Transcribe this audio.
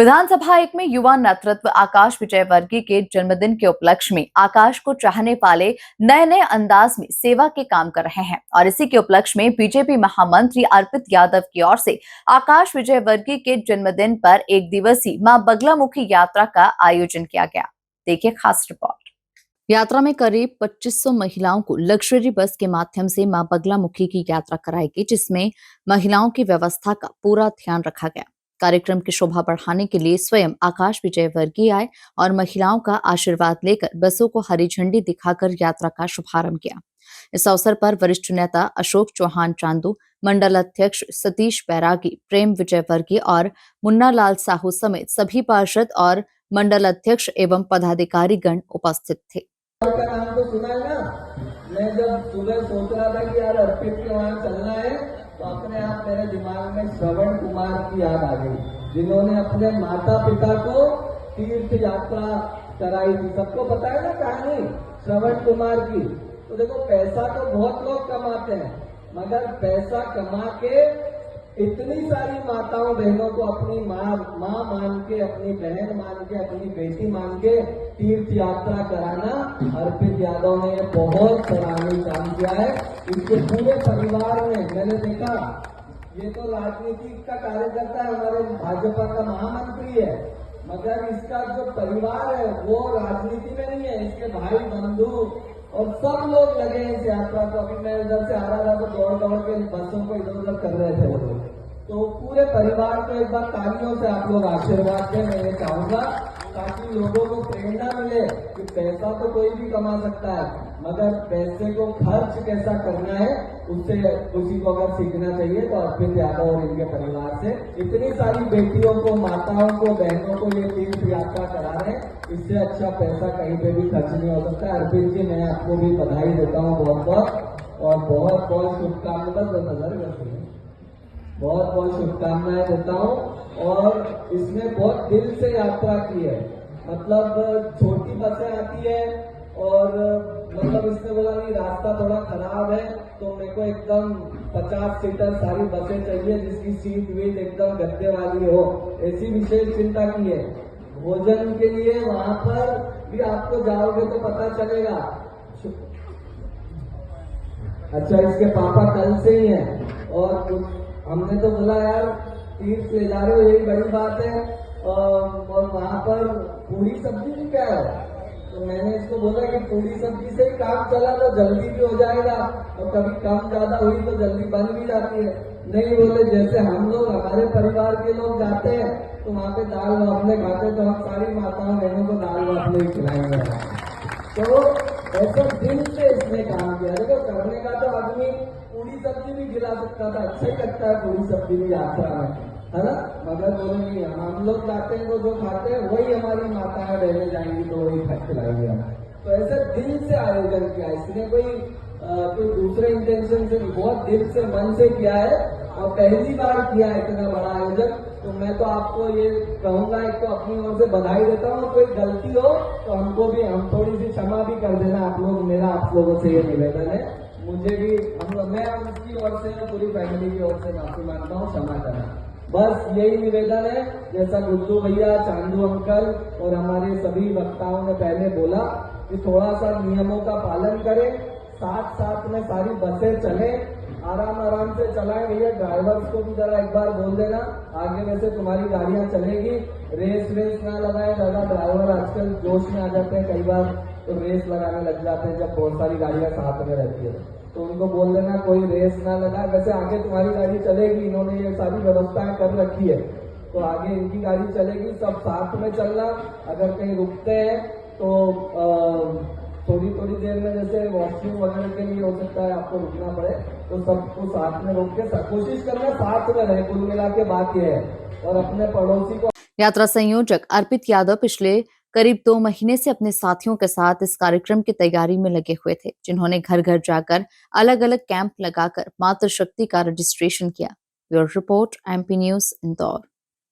विधानसभा एक में युवा नेतृत्व आकाश विजयवर्गीय के जन्मदिन के उपलक्ष्य में आकाश को चाहने वाले नए नए अंदाज में सेवा के काम कर रहे हैं और इसी के उपलक्ष्य में बीजेपी महामंत्री अर्पित यादव की ओर से आकाश विजयवर्गीय के जन्मदिन पर एक दिवसीय मां बगलामुखी यात्रा का आयोजन किया गया। देखिए खास रिपोर्ट। यात्रा में करीब 2500 महिलाओं को लग्जरी बस के माध्यम से मां बगलामुखी की यात्रा कराई गई, जिसमें महिलाओं की व्यवस्था का पूरा ध्यान रखा गया। कार्यक्रम की शोभा बढ़ाने के लिए स्वयं आकाश विजयवर्गीय आए और महिलाओं का आशीर्वाद लेकर बसों को हरी झंडी दिखाकर यात्रा का शुभारंभ किया। इस अवसर पर वरिष्ठ नेता अशोक चौहान चांदू, मंडल अध्यक्ष सतीश बैरागी, प्रेम विजयवर्गीय और मुन्ना लाल साहू समेत सभी पार्षद और मंडल अध्यक्ष एवं पदाधिकारी गण उपस्थित थे। का नाम तो सुना है ना। मैं जब सुबह सोच रहा था कि यार अर्पित के वहां चलना है तो अपने आप मेरे दिमाग में श्रवण कुमार की याद आ गई, जिन्होंने अपने माता पिता को तीर्थ यात्रा कराई थी। सबको पता है ना कहानी श्रवण कुमार की। तो देखो, पैसा तो बहुत लोग कमाते हैं, मगर पैसा कमा के इतनी सारी माताओं बहनों को अपनी माँ मान के, अपनी बहन मान के, अपनी बेटी मान के तीर्थ यात्रा कराना अर्पित यादव ने बहुत सराहनीय काम किया है। इनके पूरे परिवार में मैंने देखा, ये तो राजनीति का कार्यकर्ता है, हमारे भाजपा का महामंत्री है, मगर इसका जो परिवार है वो राजनीति में नहीं है। इसके भाई बंधु और सब लोग लगे हैं इस यात्रा को। अभी मैं उधर से आ रहा था तो दौड़ के बसों को इधर उधर कर रहे थे वो लोग। तो पूरे परिवार को एक बार तालियों से आप लोग आशीर्वाद दें, मैं ये चाहूंगा, ताकि लोगों को प्रेरणा मिले कि पैसा तो कोई भी कमा सकता है, मगर पैसे को खर्च कैसा करना है उससे उसी को अगर सीखना चाहिए तो अर्पित यादव और इनके परिवार से इतनी सारी बेटियों को, माताओं को, बहनों को ये तीर्थ यात्रा करा रहे हैं। इससे अच्छा पैसा कहीं पे भी खर्च नहीं हो सकता। अर्पित जी, मैं आपको भी बधाई देता हूँ बहुत बहुत, और बहुत बहुत शुभकामनाएं बहुत बहुत शुभकामनाएं देता हूँ। और इसने बहुत दिल से यात्रा की है, मतलब छोटी बसें आती है और मतलब इसने बोला नहीं रास्ता थोड़ा खराब है तो मेरे को एकदम 50 सीटर सारी बसें चाहिए जिसकी सीट वीट एकदम गद्दे वाली हो, ऐसी विशेष चिंता की है। भोजन के लिए वहां पर भी आपको जाओगे तो पता चलेगा। अच्छा, इसके पापा कल से ही हैं और हमने तो बोला यार तीर्थ ले जा रहे हो, यही बड़ी बात है, और वहां पर पूरी सब्जी भी क्या है, तो मैंने इसको बोला कि पूरी सब्जी से ही काम चला तो जल्दी भी हो जाएगा, और कभी कम ज्यादा हुई तो जल्दी बन भी जाती है। नहीं बोले, जैसे हम लोग, हमारे परिवार के लोग जाते हैं तो वहां पे दाल वाफले खाते, तो हम सारी माताओं बहनों को दाल वाफले खिलाएंगे। तो ऐसा दिल से इसने काम किया। देखो, करने का तो आदमी पूरी सब्जी भी खिला सकता था, अच्छा ही लगता है पूरी सब्जी भी यात्रा में, है ना, मगर बोले नहीं, हम लोग जाते हैं तो जो खाते हैं वही हमारी माताएं बहने जाएंगी तो वही खिलाएंगे हम। तो ऐसे दिल से आयोजन किया इसने, कोई दूसरे इंटेंशन से, बहुत दिल से, मन से किया है और पहली बार किया है इतना बड़ा आयोजन। तो मैं तो आपको ये कहूंगा, एक तो अपनी ओर से बधाई देता हूँ, कोई गलती हो तो हमको भी, हम थोड़ी सी क्षमा भी कर देना आप लोग। मेरा आप लोगों से ये निवेदन है, मुझे भी, मैं उसकी ओर से, पूरी फैमिली की ओर से माफी मांगता हूँ, क्षमा करना। बस यही निवेदन है, जैसा गुड्डू भैया, चांदू अंकल और हमारे सभी वक्ताओं ने पहले बोला कि थोड़ा सा नियमों का पालन करें, साथ साथ में सारी बसें चले, आराम से चलाएं। भैया ड्राइवर्स को भी जरा एक बार बोल देना, आगे में से तुम्हारी गाड़ियां चलेगी, रेस ना लगाए। ज्यादा ड्राइवर आजकल जोश में आ जाते हैं, कई बार तो रेस लगाने लग जाते हैं जब बहुत सारी गाड़ियां साथ में रहती है, तो उनको बोल देना कोई रेस ना लगाए। वैसे आगे तुम्हारी गाड़ी चलेगी, इन्होंने ये सारी व्यवस्थाएं कर रखी है, तो आगे इनकी गाड़ी चलेगी, सब साथ में चलना। अगर कहीं रुकते हैं तो थोड़ी देर में, जैसे वॉशरूम वगैरह के लिए हो सकता है आपको रुकना पड़े, तो सबको साथ में रोक के कोशिश करना साथ में रहे। कुल मिला के बात यह है, और अपने पड़ोसी को। यात्रा संयोजक अर्पित यादव पिछले करीब 2 महीने से अपने साथियों के साथ इस कार्यक्रम की तैयारी में लगे हुए थे, जिन्होंने घर घर जाकर अलग अलग कैंप लगाकर मातृशक्ति का रजिस्ट्रेशन किया। Bureau report, MP news, Indore.